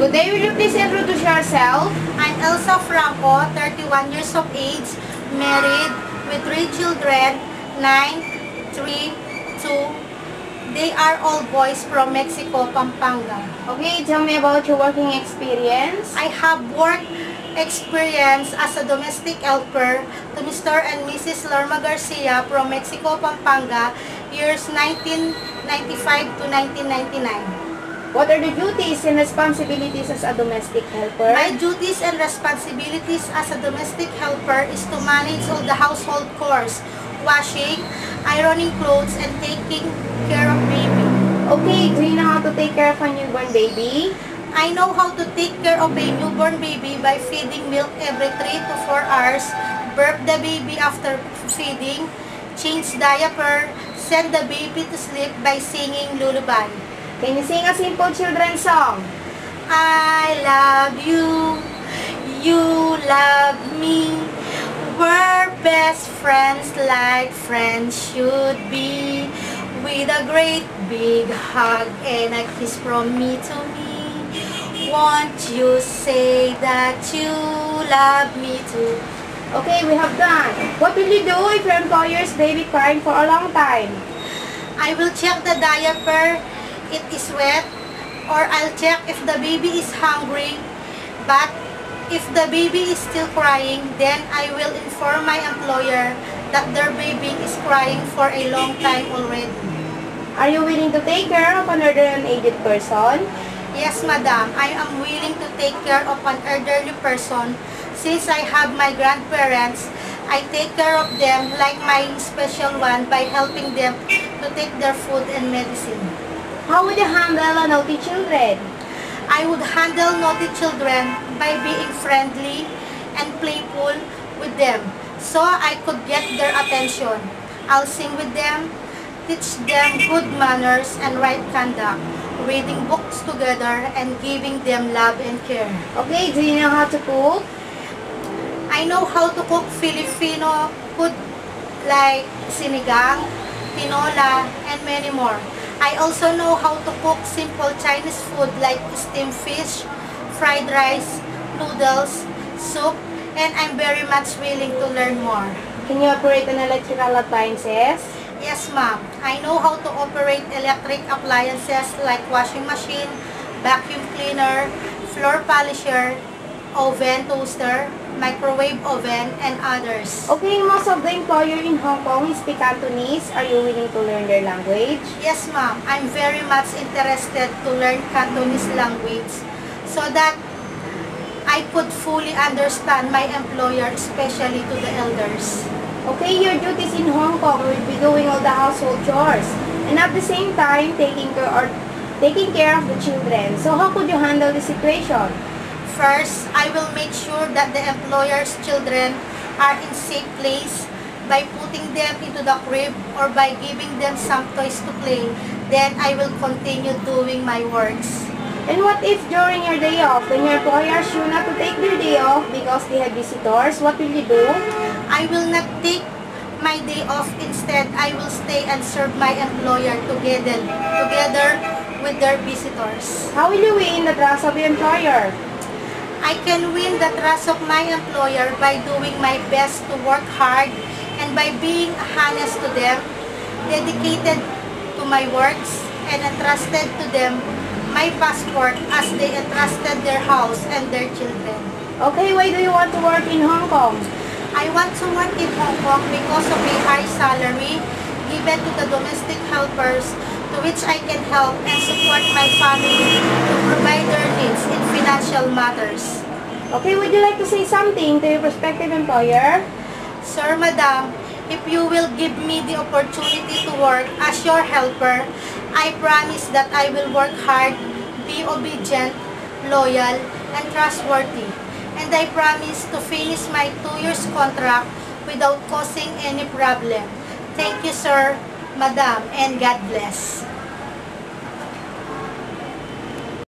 Today, will you please introduce yourself? I'm Elsa Franco, 31 years of age, married with 3 children, 9, 3, 2. They are all boys from Mexico, Pampanga. Okay, tell me about your working experience. I have work experience as a domestic helper to Mr. and Mrs. Lorma Garcia from Mexico, Pampanga, years 1995 to 1999. What are the duties and responsibilities as a domestic helper? My duties and responsibilities as a domestic helper is to manage all the household chores, washing, ironing clothes, and taking care of baby. Okay, do you know how to take care of a newborn baby? I know how to take care of a newborn baby by feeding milk every 3 to 4 hours, burp the baby after feeding, change diaper, send the baby to sleep by singing lullaby. Can you sing a simple children's song? I love you, you love me, we're best friends like friends should be, with a great big hug and a kiss from me to me. Won't you say that you love me too? Okay, we have done. What will you do if your employer's baby crying for a long time? I will check the diaper, it is wet, or I'll check if the baby is hungry. But if the baby is still crying, then I will inform my employer that their baby is crying for a long time already. Are you willing to take care of an elderly and aged person? Yes, madam, I am willing to take care of an elderly person. Since I have my grandparents, I take care of them like my special one by helping them to take their food and medicine. How would you handle naughty children? I would handle naughty children by being friendly and playful with them so I could get their attention. I'll sing with them, teach them good manners and right conduct, reading books together and giving them love and care. Okay, do you know how to cook? I know how to cook Filipino food like sinigang, tinola, and many more. I also know how to cook simple Chinese food like steamed fish, fried rice, noodles, soup, and I'm very much willing to learn more. Can you operate an electrical appliances? Yes, ma'am. I know how to operate electric appliances like washing machine, vacuum cleaner, floor polisher, oven toaster, microwave oven, and others. Okay, most of the employers in Hong Kong speak Cantonese. Are you willing to learn their language? Yes, ma'am. I'm very much interested to learn Cantonese language so that I could fully understand my employer, especially to the elders. Okay, your duties in Hong Kong will be doing all the household chores and at the same time taking care of the children. So how could you handle the situation? First, I will make sure that the employer's children are in safe place by putting them into the crib or by giving them some toys to play. Then I will continue doing my works. And what if during your day off, when your employer asks you not to take their day off because they have visitors, what will you do? I will not take my day off. Instead, I will stay and serve my employer together with their visitors. How will you win the trust of your employer? I can win the trust of my employer by doing my best to work hard and by being honest to them, dedicated to my works, and entrusted to them my passport as they entrusted their house and their children. Okay, why do you want to work in Hong Kong? I want to work in Hong Kong because of a high salary given to the domestic helpers to which I can help and support my family to provide their needs in financial matters. Okay, would you like to say something to your prospective employer? Sir, Madam, if you will give me the opportunity to work as your helper, I promise that I will work hard, be obedient, loyal, and trustworthy. And I promise to finish my 2 years contract without causing any problem. Thank you, sir, Madam, and God bless.